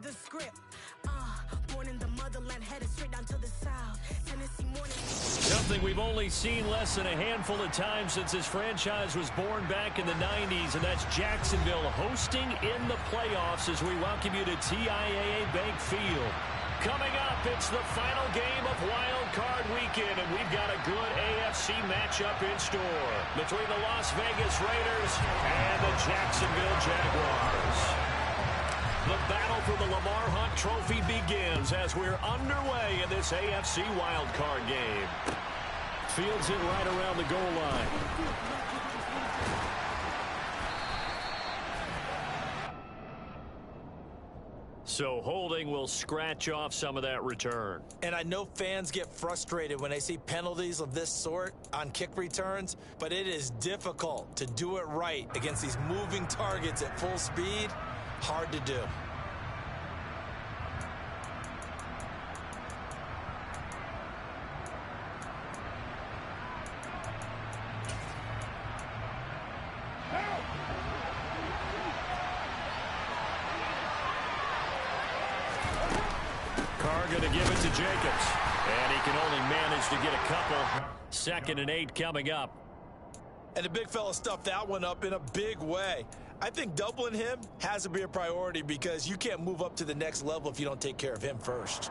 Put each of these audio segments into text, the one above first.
the script. Born in the motherland, headed straight down to the south. Tennessee morning. Something we've only seen less than a handful of times since this franchise was born back in the 90s, and that's Jacksonville hosting in the playoffs as we welcome you to TIAA Bank Field. Coming up, it's the final game of Wild Card Weekend, and we've got a good AFC matchup in store between the Las Vegas Raiders and the Jacksonville Jaguars. The battle for the Lamar Hunt Trophy begins as we're underway in this AFC Wild Card game. Fields it right around the goal line. So holding will scratch off some of that return. And I know fans get frustrated when they see penalties of this sort on kick returns, but it is difficult to do it right against these moving targets at full speed. Hard to do. Going to give it to Jacobs. And he can only manage to get a couple. 2nd and 8 coming up. And the big fella stuffed that one up in a big way. I think doubling him has to be a priority because you can't move up to the next level if you don't take care of him first.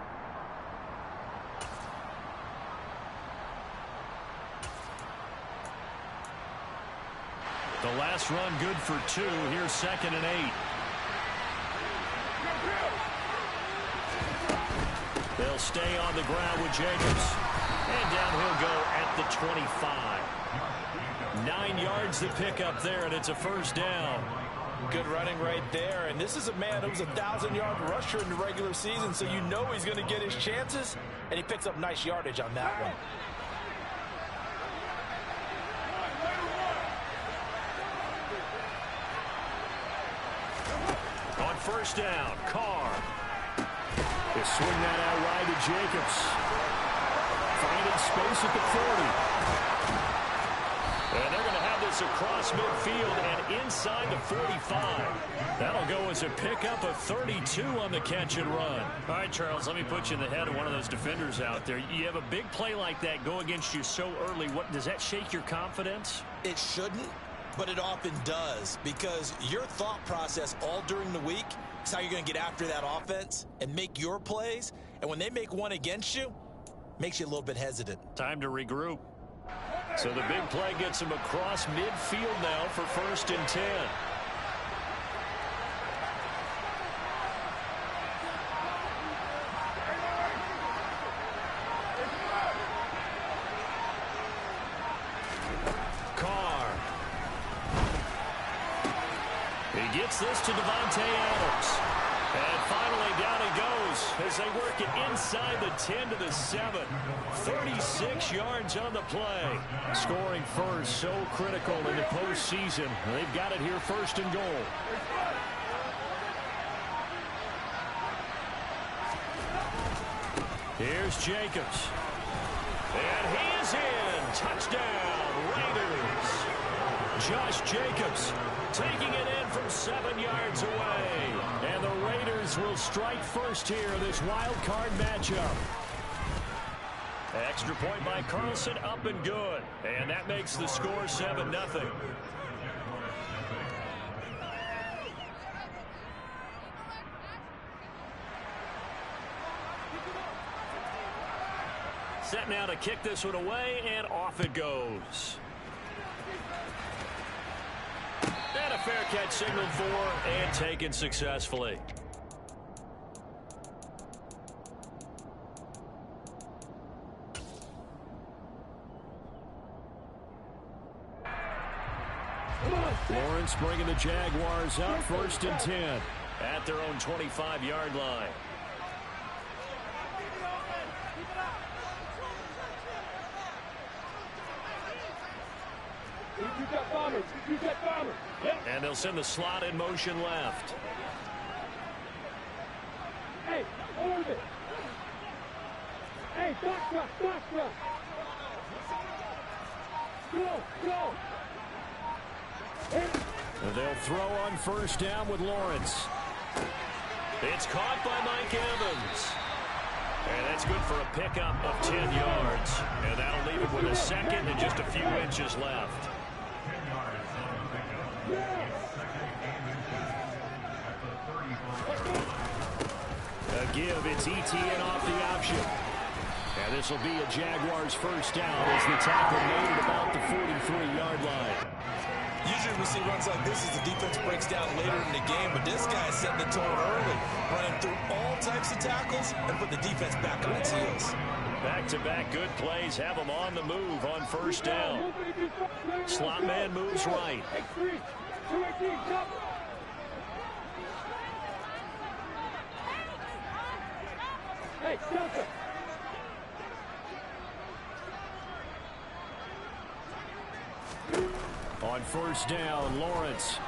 The last run good for 2. Here's 2nd and 8. They'll stay on the ground with Jacobs. And down he'll go at the 25. 9 yards to pick up there, and it's a first down. Good running right there. And this is a man who was a 1,000-yard rusher in the regular season, so you know he's going to get his chances, and he picks up nice yardage on that one. On first down, Carr. They swing that out wide to Jacobs. Finding space at the 40. And they're going to have this across midfield and inside the 45. That'll go as a pickup of 32 on the catch and run. All right, Charles, let me put you in the head of one of those defenders out there. You have a big play like that go against you so early. What does that shake your confidence? It shouldn't, but it often does because your thought process all during the week is how you're going to get after that offense and make your plays. And when they make one against you, makes you a little bit hesitant. Time to regroup. So the big play gets him across midfield now for 1st and 10. Carr. He gets this to Devontae Adams. And finally down he goes as they work it inside the 10 to the 7. 36 yards on the play. Scoring first, so critical in the postseason. They've got it here 1st and goal. Here's Jacobs. And he is in. Touchdown, Raiders. Josh Jacobs taking it in from 7 yards away. And the Raiders will strike first here in this wild card matchup. Extra point by Carlson, up and good. And that makes the score 7-0. Set now to kick this one away, and off it goes. And a fair catch signaled for and taken successfully. Lawrence bringing the Jaguars up 1st and 10 at their own 25-yard line. And they'll send the slot in motion left. Hey, hold it. Hey, back truck. Go. And they'll throw on 1st down with Lawrence. It's caught by Mike Evans. And that's good for a pickup of 10 yards. And that'll leave it with a second and just a few inches left. A give, it's ETN off the option. And this will be a Jaguars first down as the tackle made at about the 43-yard line. Usually we see runs like this as the defense breaks down later in the game, but this guy is setting the tone early, running through all types of tackles and put the defense back on its heels. Back-to-back good plays have them on the move on first down. Slot man moves right. Hey, Delta. On first down, Lawrence.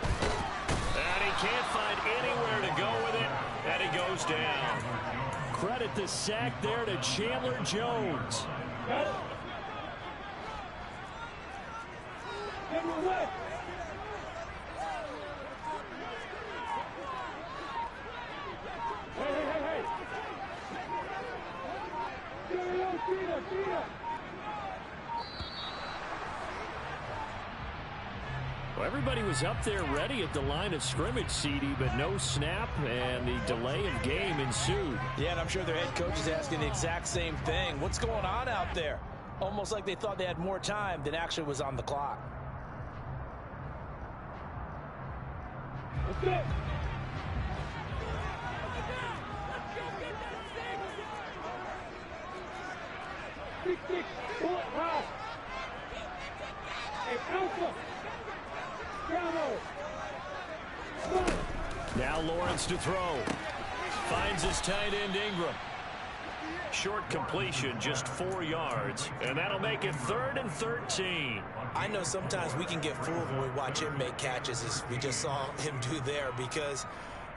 And he can't find anywhere to go with it, and he goes down. Credit the sack there to Chandler Jones. Well, everybody was up there ready at the line of scrimmage, CD, but no snap, and the delay of game ensued. Yeah, and I'm sure their head coach is asking the exact same thing. What's going on out there? Almost like they thought they had more time than actually was on the clock. Let's go. Six, pull it high. Hey, Alpha. Now Lawrence to throw. Finds his tight end Ingram. Short completion, just 4 yards. And that'll make it 3rd and 13. I know sometimes we can get fooled when we watch him make catches, as we just saw him do there, because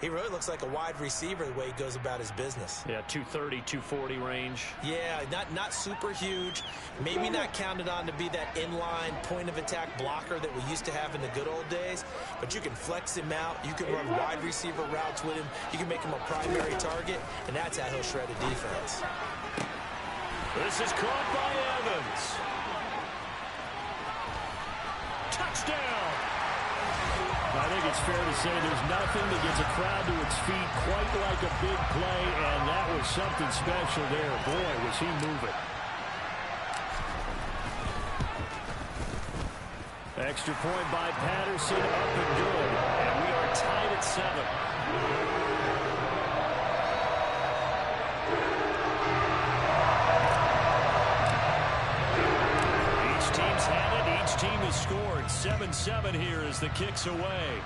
he really looks like a wide receiver the way he goes about his business. Yeah, 230, 240 range. Yeah, not super huge. Maybe not counted on to be that inline point-of-attack blocker that we used to have in the good old days. But you can flex him out. You can run wide receiver routes with him. You can make him a primary target, and that's how he'll shred a defense. This is caught by Evans. Touchdown! I think it's fair to say there's nothing that gets a crowd to its feet quite like a big play, and that was something special there. Boy, was he moving. Extra point by Patterson, up and good. And we are tied at 7. Team has scored 7-7 here as the kick's away.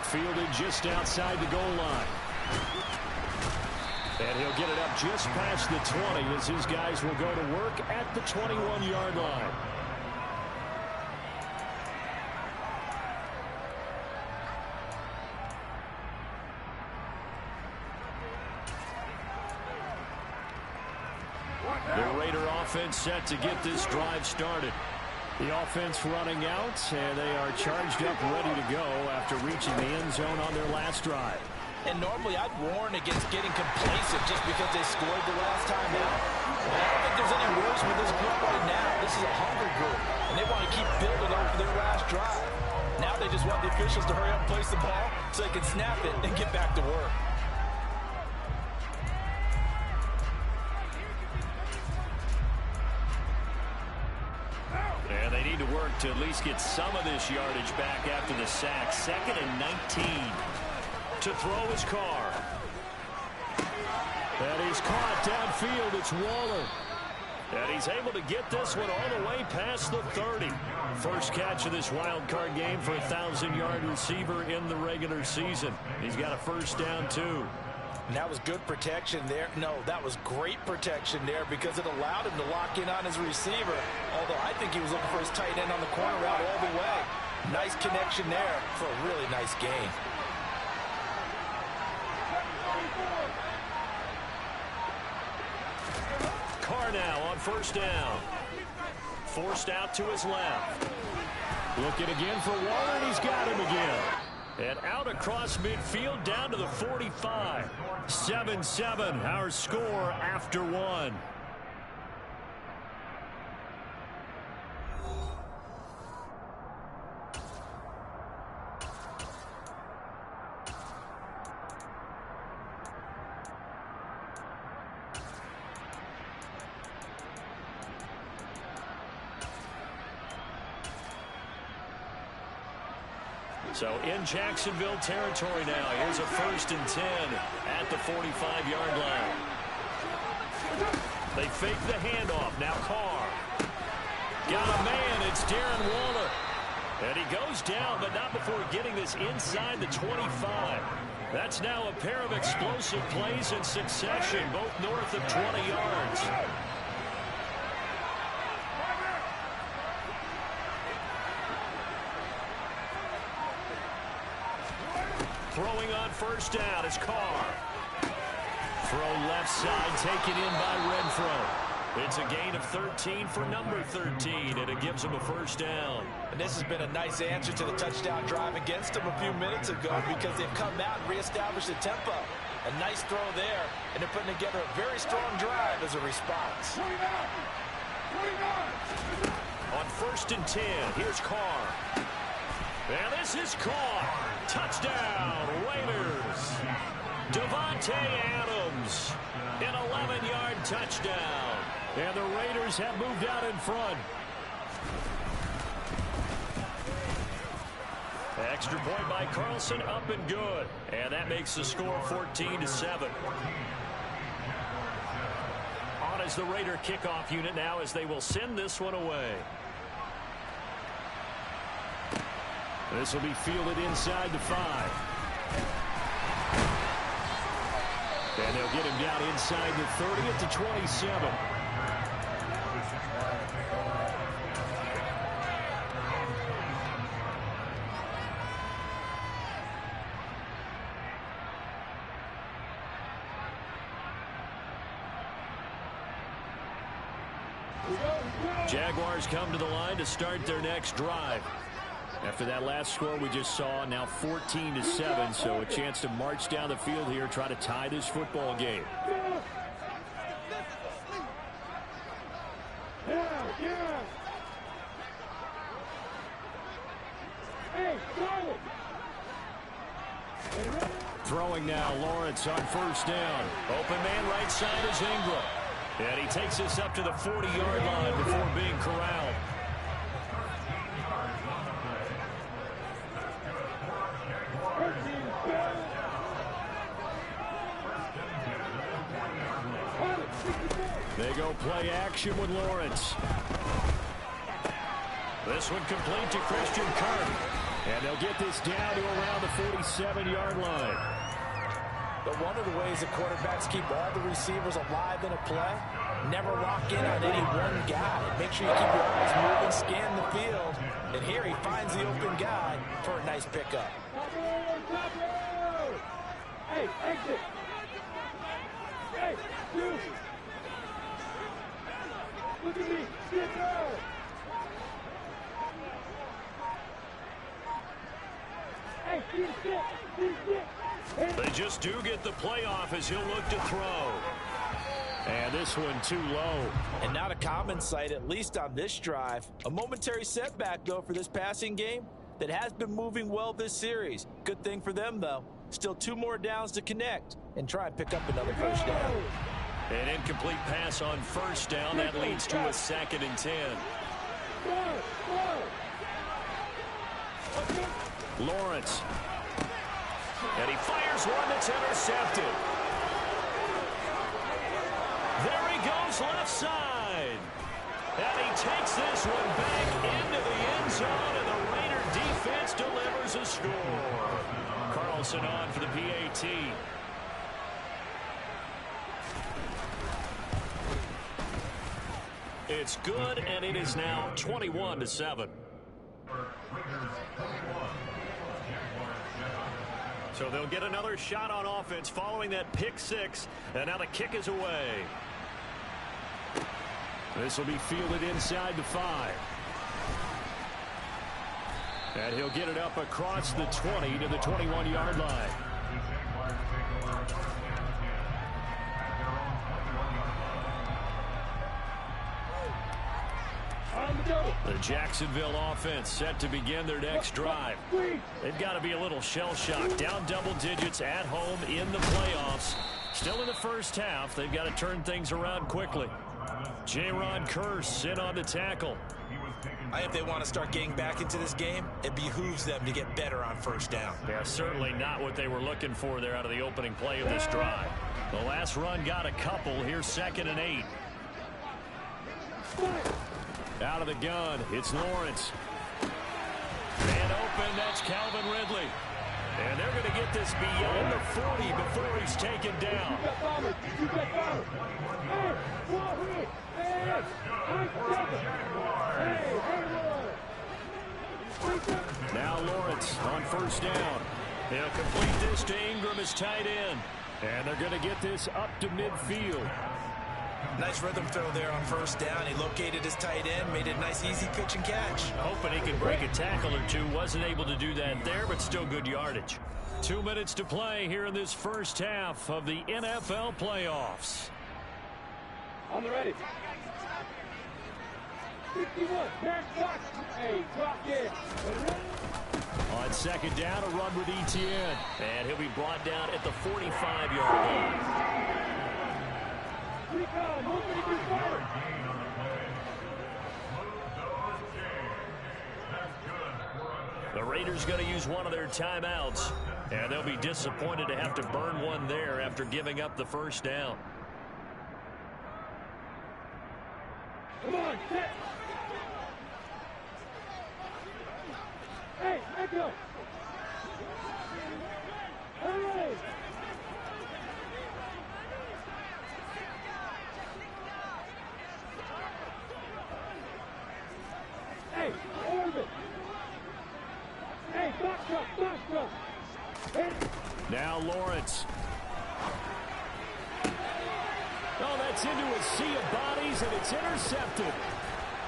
Fielded just outside the goal line. And he'll get it up just past the 20 as his guys will go to work at the 21-yard line. The Raider offense set to get this drive started. The offense running out, and they are charged up, ready to go after reaching the end zone on their last drive. And normally I'd warn against getting complacent just because they scored the last time out. But I don't think there's any worse with this group right now. This is a hungry group, and they want to keep building over their last drive. Now they just want the officials to hurry up and place the ball so they can snap it and get back to work. And they need to work to at least get some of this yardage back after the sack. 2nd and 19. To throw his Carr. And he's caught downfield. It's Waller. And he's able to get this one all the way past the 30. First catch of this wild card game for a 1,000-yard receiver in the regular season. He's got a first down, too. And that was good protection there. No, that was great protection there because it allowed him to lock in on his receiver. Although I think he was looking for his tight end on the corner route all the way. Nice connection there for a really nice gain. Carr now on first down. Forced out to his left. Looking again for Waller, and he's got him again. And out across midfield down to the 45. 7-7, our score after one. So in Jacksonville territory now. Here's a 1st and 10 at the 45-yard line. They fake the handoff. Now Carr. Got a man. It's Darren Waller. And he goes down, but not before getting this inside the 25. That's now a pair of explosive plays in succession, both north of 20 yards. Throwing on 1st down is Carr. Throw left side, taken in by Renfro. It's a gain of 13 for number 13, and it gives him a 1st down. And this has been a nice answer to the touchdown drive against them a few minutes ago because they've come out and reestablished the tempo. A nice throw there, and they're putting together a very strong drive as a response. On 1st and 10, here's Carr. And this is caught. Touchdown, Raiders. Devontae Adams, an 11-yard touchdown. And the Raiders have moved out in front. Extra point by Carlson, up and good. And that makes the score 14-7. On is the Raider kickoff unit now as they will send this one away. This will be fielded inside the 5. And they'll get him down inside the 30 at the 27. Jaguars come to the line to start their next drive. After that last score we just saw, now 14-7, so a chance to march down the field here, try to tie this football game. Throwing now, Lawrence on 1st down. Open man right side is Ingram. And he takes us up to the 40-yard line before being corralled. They go play action with Lawrence. This one complete to Christian Kirk. And they'll get this down to around the 47-yard line. But one of the ways that quarterbacks keep all the receivers alive in a play, never lock in on any one guy. Make sure you keep your eyes moving, scan the field. And here he finds the open guy for a nice pickup. Hey, exit. Hey, you. Look at me. Get down. Hey, they just do get the playoff as he'll look to throw. And this one too low. And not a common sight, at least on this drive. A momentary setback, though, for this passing game that has been moving well this series. Good thing for them, though. Still 2 more downs to connect and try and pick up another 1st down. An incomplete pass on 1st down. That leads to a 2nd and 10. Lawrence. And he fires one that's intercepted. There he goes left side. And he takes this one back into the end zone, and the Raider defense delivers a score. Carlson on for the PAT. It's good, and it is now 21-7. So they'll get another shot on offense following that pick 6, and now the kick is away. This will be fielded inside the 5. And he'll get it up across the 20 to the 21-yard line. The Jacksonville offense set to begin their next drive. They've got to be a little shell-shocked. Down double digits at home in the playoffs. Still in the first half. They've got to turn things around quickly. J-Ron Curse in on the tackle. I think they want to start getting back into this game. It behooves them to get better on first down. Yeah, certainly not what they were looking for there out of the opening play of this drive. The last run got a couple. Here's 2nd and 8. Out of the gun, it's Lawrence. Man open, that's Calvin Ridley. And they're going to get this beyond the 40 before he's taken down. Now Lawrence on first down. They'll complete this to Ingram as tight end. And they're going to get this up to midfield. Nice rhythm throw there on first down. He located his tight end, made it a nice easy pitch and catch. Hoping he could break a tackle or two. Wasn't able to do that there, but still good yardage. 2 minutes to play here in this first half of the NFL playoffs. On the ready. 51. Hey, clock it. On 2nd down, a run with Etienne. And he'll be brought down at the 45-yard line. The Raiders going to use one of their timeouts, and they'll be disappointed to have to burn one there after giving up the first down. Come on, set. Hey, echo. Hey. Hey, orbit. Hey, back truck. Hey. Now Lawrence. Oh, that's into a sea of bodies, and it's intercepted.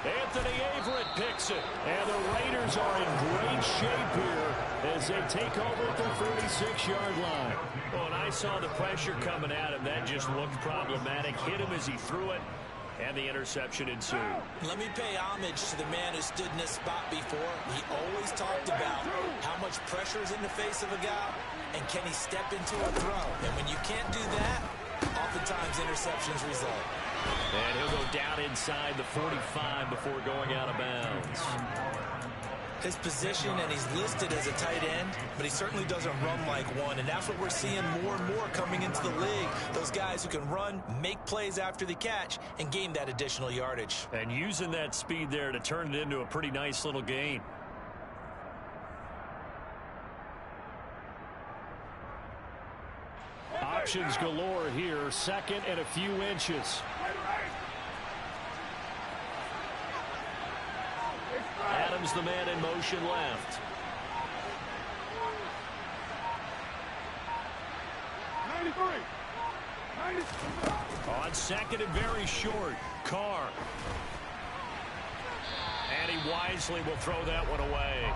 Anthony Averett picks it. And the Raiders are in great shape here as they take over at the 46-yard line. Oh, and I saw the pressure coming at him. That just looked problematic. Hit him as he threw it, and the interception ensued. Let me pay homage to the man who stood in this spot before. He always talked about how much pressure is in the face of a guy, and can he step into a throw. And when you can't do that, oftentimes interceptions result. And he'll go down inside the 45 before going out of bounds. His position, and he's listed as a tight end, but he certainly doesn't run like one, and that's what we're seeing more and more coming into the league. Those guys who can run, make plays after the catch, and gain that additional yardage. And using that speed there to turn it into a pretty nice little gain. Options galore here. 2nd and a few inches. Adams, the man in motion left. 93. On 2nd and very short. Carr. And he wisely will throw that one away.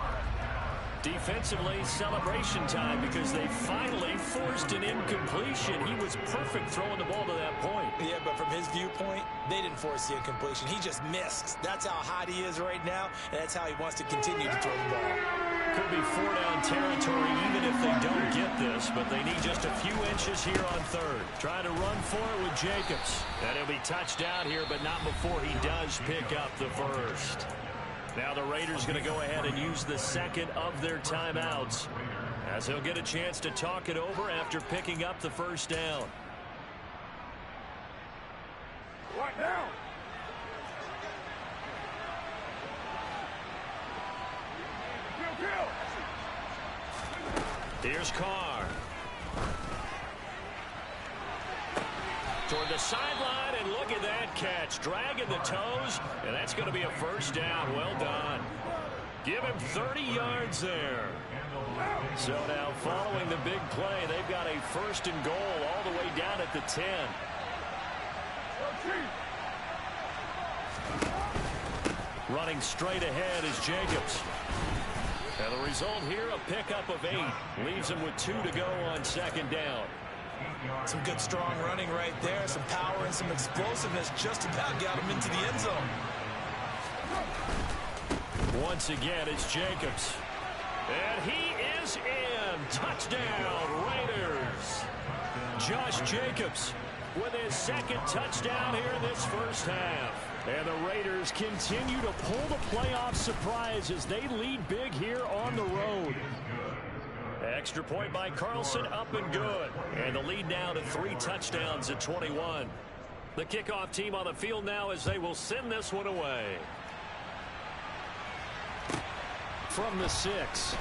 Defensively, celebration time because they finally forced an incompletion. He was perfect throwing the ball to that point. Yeah, but from his viewpoint, they didn't force the incompletion. He just missed. That's how hot he is right now, and that's how he wants to continue to throw the ball. Could be 4-down territory even if they don't get this, but they need just a few inches here on 3rd. Trying to run for it with Jacobs. And he'll be touched out here, but not before he does pick up the first. Now the Raiders going to go ahead and use the 2nd of their timeouts as he'll get a chance to talk it over after picking up the first down. Right now. Here's Carr. Toward the sideline, and look at that catch. Dragging the toes, and that's going to be a first down. Well done. Give him 30 yards there. So now following the big play, they've got a 1st and goal all the way down at the 10. Running straight ahead is Jacobs. And the result here, a pickup of 8. Leaves him with 2 to go on second down. Some good strong running right there. Some power and some explosiveness just about got him into the end zone. Once again, it's Jacobs. And he is in. Touchdown, Raiders. Josh Jacobs with his second touchdown here in this first half. And the Raiders continue to pull the playoff surprise as they lead big here on the road. Extra point by Carlson, up and good. And the lead now to 3 touchdowns at 21. The kickoff team on the field now as they will send this one away. From the 6.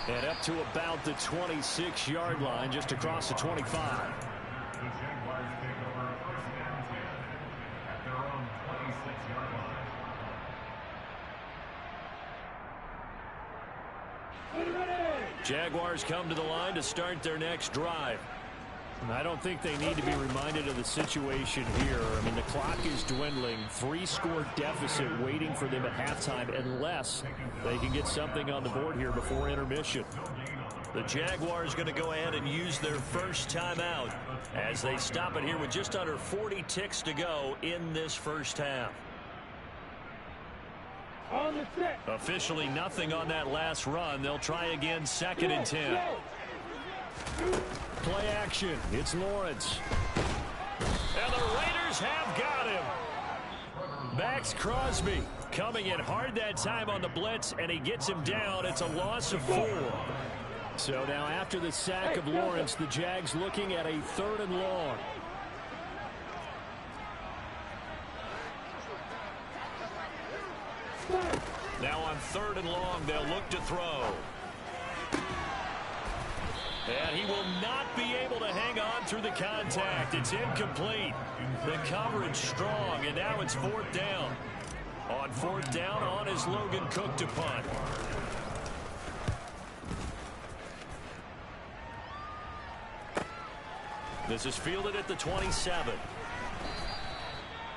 And up to about the 26-yard line, just across the 25. Jaguars come to the line to start their next drive. I don't think they need to be reminded of the situation here. I mean, the clock is dwindling. 3-score deficit waiting for them at halftime unless they can get something on the board here before intermission. The Jaguars going to go ahead and use their first timeout as they stop it here with just under 40 ticks to go in this first half. On the set. Officially nothing on that last run. They'll try again 2nd and 10. Play action. It's Lawrence. And the Raiders have got him. Max Crosby coming in hard that time on the blitz, and he gets him down. It's a loss of 4. So now after the sack of Lawrence, the Jags looking at a 3rd and long. Now on 3rd and long, they'll look to throw. And he will not be able to hang on through the contact. It's incomplete. The coverage strong, and now it's 4th down. On 4th down, on is Logan Cook to punt. This is fielded at the 27.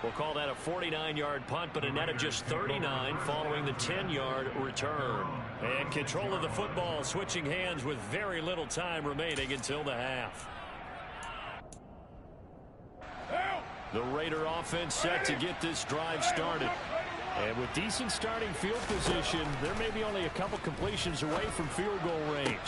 We'll call that a 49-yard punt, but a net of just 39 following the 10-yard return. And control of the football, switching hands with very little time remaining until the half. The Raider offense set to get this drive started. And with decent starting field position, there may be only a couple completions away from field goal range.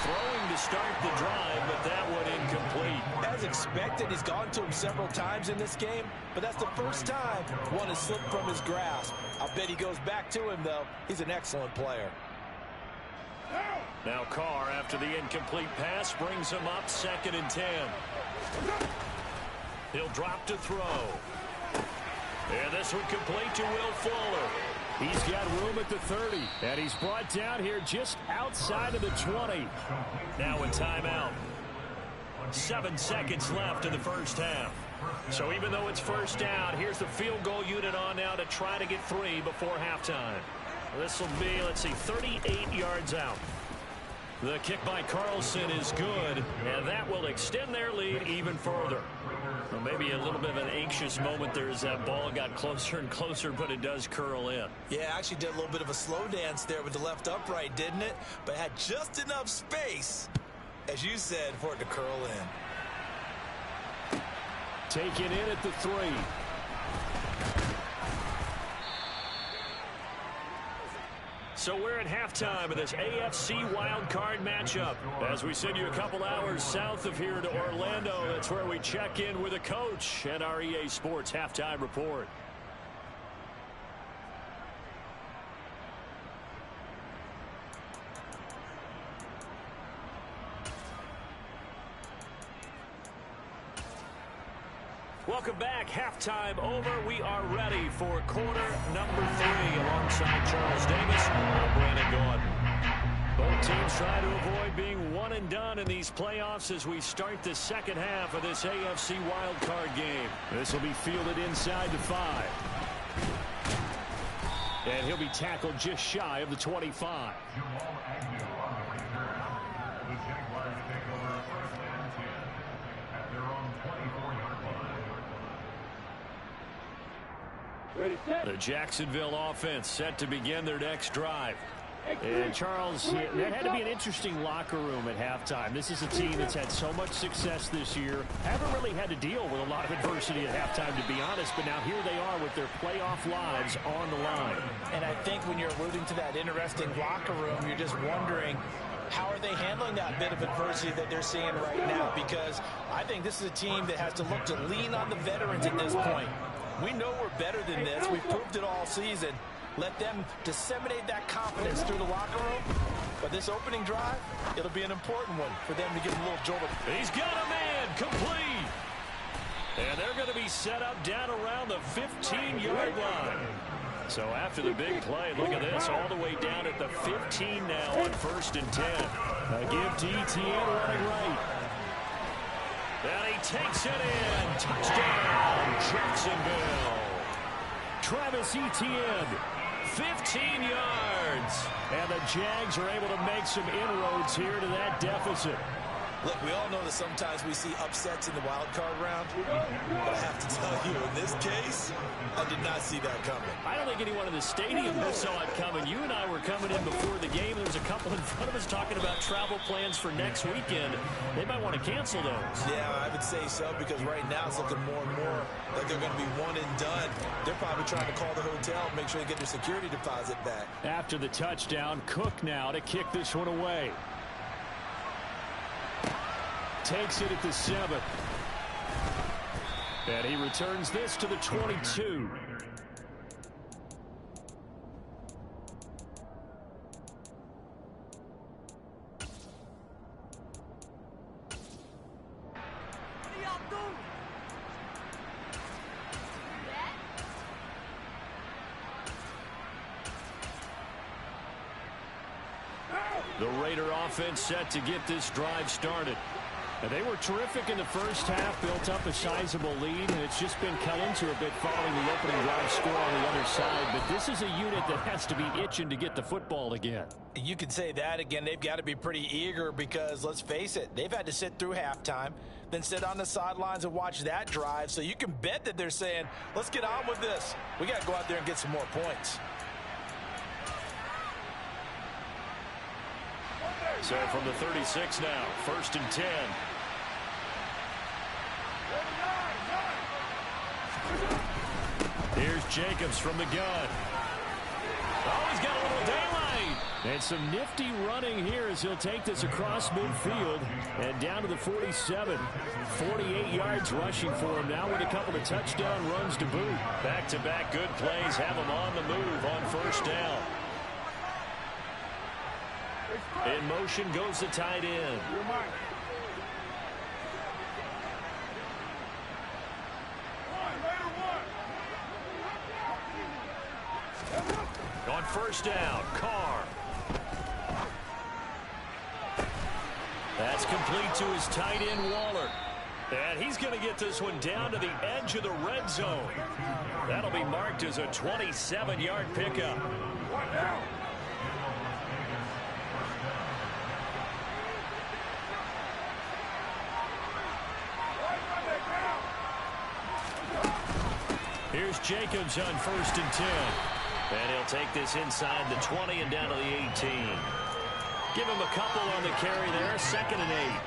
Throwing to start the drive, but that one incomplete. As expected, he's gone to him several times in this game, but that's the first time one has slipped from his grasp. I'll bet he goes back to him, though. He's an excellent player. Now Carr, after the incomplete pass, brings him up 2nd and 10. He'll drop to throw. And this one complete to Will Fuller. He's got room at the 30, and he's brought down here just outside of the 20. Now a timeout. 7 seconds left in the first half. So even though it's first down, here's the field goal unit on now to try to get 3 before halftime. This will be, let's see, 38 yards out. The kick by Carlson is good, and that will extend their lead even further. Well, maybe a little bit of an anxious moment there as that ball got closer and closer, but it does curl in. Yeah, actually did a little bit of a slow dance there with the left upright, didn't it? But had just enough space, as you said, for it to curl in. Taken in at the 3. So we're at halftime of this AFC Wildcard matchup. As we send you a couple hours south of here to Orlando, that's where we check in with a coach at our EA Sports Halftime Report. Welcome back. Halftime over. We are ready for quarter number 3 alongside Charles Davis. I'm Brandon Gordon. Both teams try to avoid being one and done in these playoffs as we start the second half of this AFC wildcard game. This will be fielded inside the 5. And he'll be tackled just shy of the 25. Ready, set. The Jacksonville offense set to begin their next drive. And Charles, that had to be an interesting locker room at halftime. This is a team that's had so much success this year. Haven't really had to deal with a lot of adversity at halftime, to be honest. But now here they are with their playoff lives on the line. And I think when you're alluding to that interesting locker room, you're just wondering, how are they handling that bit of adversity that they're seeing right now? Because I think this is a team that has to look to lean on the veterans at this point. We know we're better than this. We've proved it all season. Let them disseminate that confidence through the locker room. But this opening drive, it'll be an important one for them to give a little jolt. He's got a man complete. And they're going to be set up down around the 15-yard line. So after the big play, look at this, all the way down at the 15 now on 1st and 10. A give to ETN running right. And he takes it in. Touchdown, Jacksonville. Travis Etienne, 15 yards. And the Jags are able to make some inroads here to that deficit. Look, we all know that sometimes we see upsets in the wild card round, but I have to tell you, in this case, I did not see that coming. I don't think anyone in the stadium saw it coming. You and I were coming in before the game. There was a couple in front of us talking about travel plans for next weekend. They might want to cancel those. Yeah, I would say so, because right now it's looking more and more like they're going to be one and done. They're probably trying to call the hotel and make sure they get their security deposit back. After the touchdown, Cook now to kick this one away. Takes it at the 7. And he returns this to the 22. The Raider offense set to get this drive started. And they were terrific in the first half, built up a sizable lead, and it's just been cut into a bit following the opening drive score on the other side. But this is a unit that has to be itching to get the football again. You could say that again. They've got to be pretty eager because, let's face it, they've had to sit through halftime, then sit on the sidelines and watch that drive. So you can bet that they're saying, let's get on with this. We got to go out there and get some more points. So from the 36 now, 1st and 10. Here's Jacobs from the gun. Oh, he's got a little daylight. And some nifty running here as he'll take this across midfield and down to the 47. 48 yards rushing for him now with a couple of touchdown runs to boot. Back-to-back good plays have him on the move on 1st down. In motion goes the tight end. On 1st down, Carr. That's complete to his tight end, Waller. And he's going to get this one down to the edge of the red zone. That'll be marked as a 27-yard pickup. Here's Jacobs on 1st and 10. And he'll take this inside the 20 and down to the 18. Give him a couple on the carry there. 2nd and 8.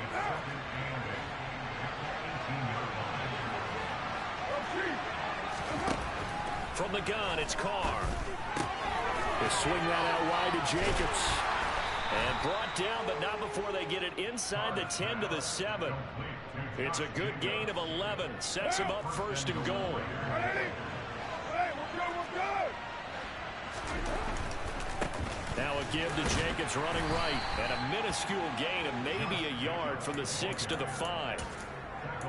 From the gun, it's Carr. They swing that out wide to Jacobs. And brought down, but not before they get it inside the 10 to the 7. It's a good gain of 11. Sets him up 1st and goal. Now a give to Jacobs running right. And a minuscule gain of maybe a yard from the 6 to the 5.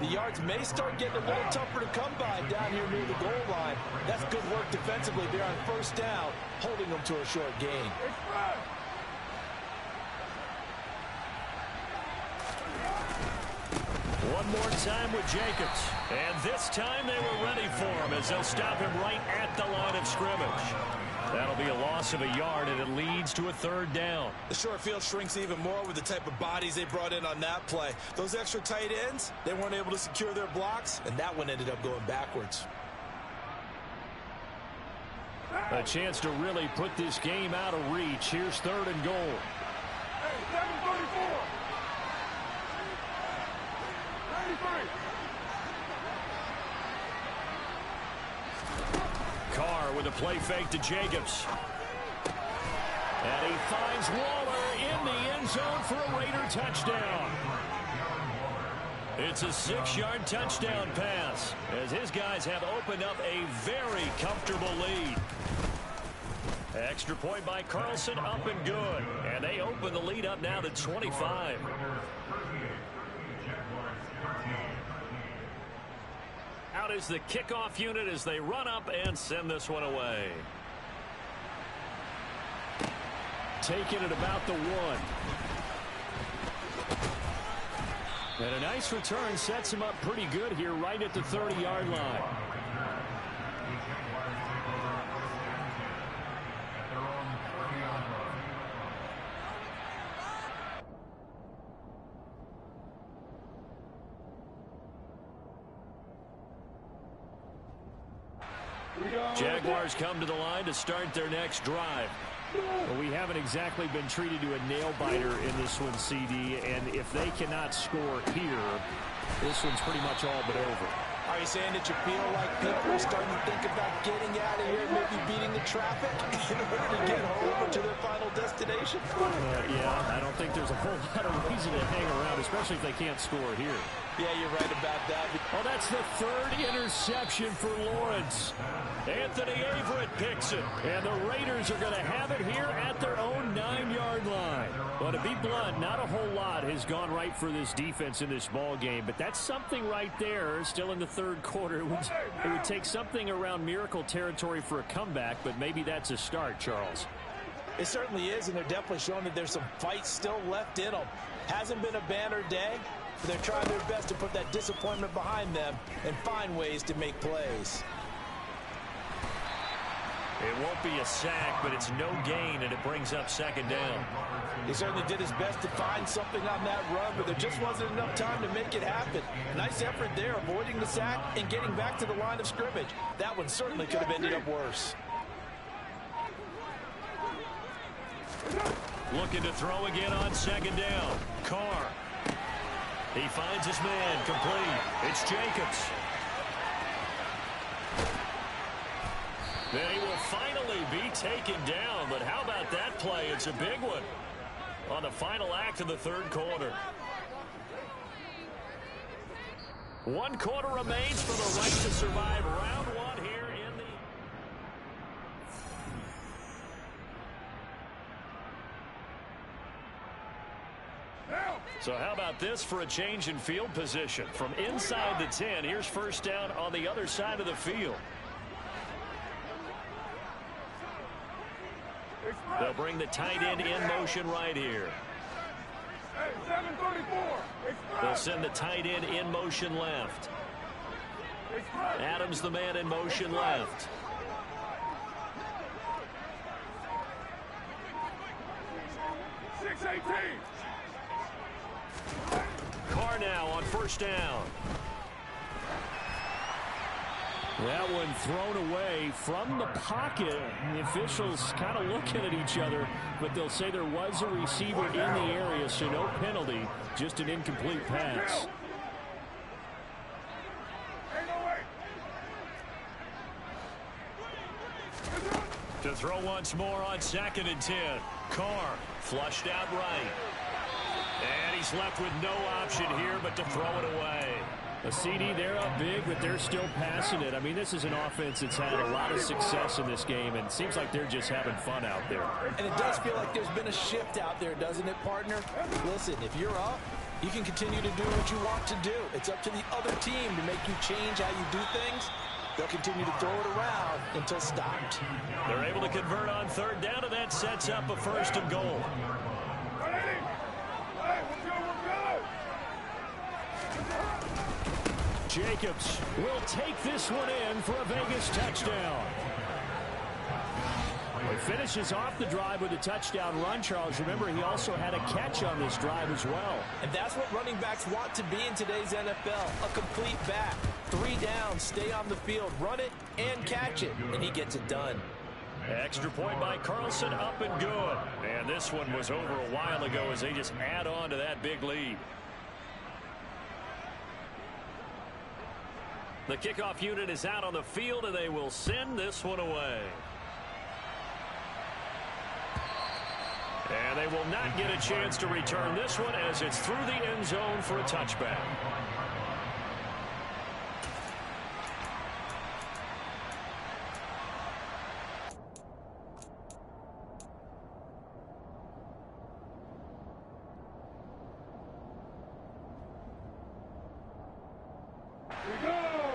The yards may start getting a little tougher to come by down here near the goal line. That's good work defensively there on 1st down, holding them to a short gain. One more time with Jacobs. And this time they were ready for him as they'll stop him right at the line of scrimmage. That'll be a loss of a yard, and it leads to a 3rd down. The short field shrinks even more with the type of bodies they brought in on that play. Those extra tight ends, they weren't able to secure their blocks, and that one ended up going backwards. A chance to really put this game out of reach. Here's 3rd and goal. Hey, 7:34. 93. Carr with a play fake to Jacobs. And he finds Waller in the end zone for a Raider touchdown. It's a 6-yard touchdown pass as his guys have opened up a very comfortable lead. Extra point by Carlson, up and good. And they open the lead up now to 25. Out is the kickoff unit as they run up and send this one away. Taking it about the 1. And a nice return sets him up pretty good here right at the 30-yard line. Jaguars come to the line to start their next drive. Well, we haven't exactly been treated to a nail-biter in this one, CD, and if they cannot score here, this one's pretty much all but over. Are you saying that you feel like people are starting to think about getting out of here, maybe beating the traffic in order to get home or to their final destination? Yeah, I don't think there's a whole lot of reason to hang around, especially if they can't score here. Yeah, you're right about that. Oh, that's the 3rd interception for Lawrence. Anthony Averett picks it, and the Raiders are going to have it here at their own 9-yard line. Well, to be blunt, not a whole lot has gone right for this defense in this ball game, but that's something right there. Still in the 3rd quarter, it would take something around miracle territory for a comeback, but maybe that's a start, Charles. It certainly is, and they're definitely showing that there's some fight still left in them. Hasn't been a banner day, but they're trying their best to put that disappointment behind them and find ways to make plays. It won't be a sack, but it's no gain, and it brings up 2nd down. He certainly did his best to find something on that run, but there just wasn't enough time to make it happen. Nice effort there, avoiding the sack and getting back to the line of scrimmage. That one certainly could have ended up worse. Looking to throw again on 2nd down. Carr. He finds his man, complete. It's Jacobs. Then he will finally be taken down, but how about that play? It's a big one on the final act of the 3rd quarter. 1 quarter remains for the right to survive round 1 here in the... So how about this for a change in field position? From inside the 10, here's 1st down on the other side of the field. They'll bring the tight end in motion right here. Hey, 7:34. They'll send the tight end in motion left. Adams the man in motion left. 6:18. Carr now on 1st down. That one thrown away from the pocket. The officials kind of looking at each other, but they'll say there was a receiver in the area, so no penalty, just an incomplete pass. To throw once more on 2nd and 10. Carr flushed out right. And he's left with no option here but to throw it away. A CD, they're up big, but they're still passing it. I mean, this is an offense that's had a lot of success in this game, and it seems like they're just having fun out there. And it does feel like there's been a shift out there, doesn't it, partner? Listen, if you're up, you can continue to do what you want to do. It's up to the other team to make you change how you do things. They'll continue to throw it around until stopped. They're able to convert on 3rd down, and that sets up a 1st and goal. Jacobs will take this one in for a Vegas touchdown. He finishes off the drive with a touchdown run, Charles. Remember, he also had a catch on this drive as well. And that's what running backs want to be in today's NFL, a complete back. 3 downs, stay on the field, run it, and catch it, and he gets it done. Extra point by Carlson, up and good. And this one was over a while ago as they just add on to that big lead. The kickoff unit is out on the field, and they will send this one away. And they will not get a chance to return this one as it's through the end zone for a touchback.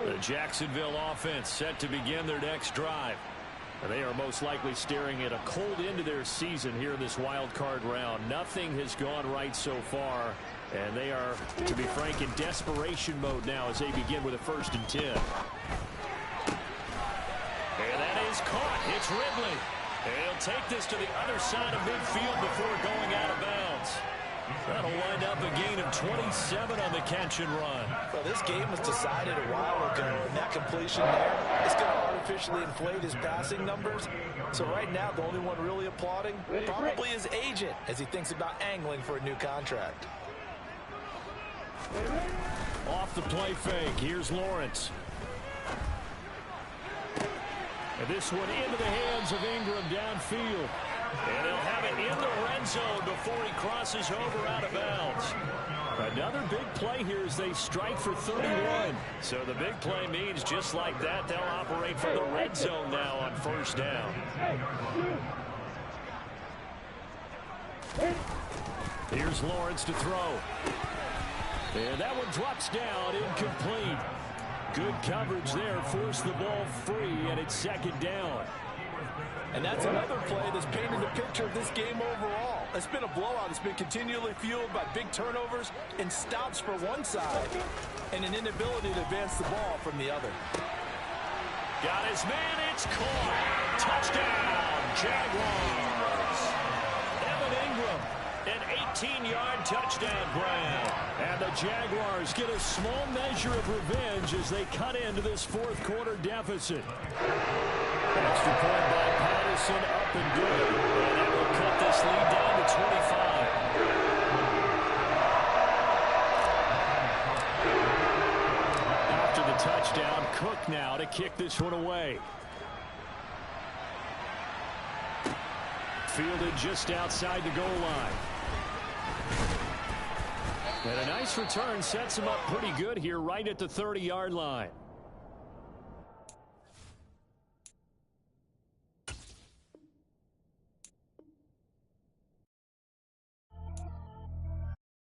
The Jacksonville offense set to begin their next drive. And they are most likely staring at a cold end to their season here in this wild card round. Nothing has gone right so far. And they are, to be frank, in desperation mode now as they begin with a 1st and 10. And that is caught. It's Ridley. And he'll take this to the other side of midfield before going out of bounds. That'll wind up a gain of 27 on the catch and run. Well, this game was decided a while ago, and that completion there is going to artificially inflate his passing numbers. So right now, the only one really applauding probably his agent as he thinks about angling for a new contract. Off the play fake, here's Lawrence. And this one into the hands of Ingram downfield. And they'll have it in the red zone before he crosses over out of bounds. Another big play here as they strike for 31. So the big play means just like that, they'll operate from the red zone now on 1st down. Here's Lawrence to throw. And that one drops down, incomplete. Good coverage there, forced the ball free, and it's 2nd down. And that's another play that's painted the picture of this game overall. It's been a blowout. It's been continually fueled by big turnovers and stops for one side and an inability to advance the ball from the other. Got his man. It's caught. Touchdown, Jaguars. Evan Ingram, an 18-yard touchdown grab. And the Jaguars get a small measure of revenge as they cut into this 4th quarter deficit. Extra point by Patterson, up and good. And that will cut this lead down to 25. After the touchdown, Cook now to kick this one away. Fielded just outside the goal line. And a nice return sets him up pretty good here right at the 30-yard line.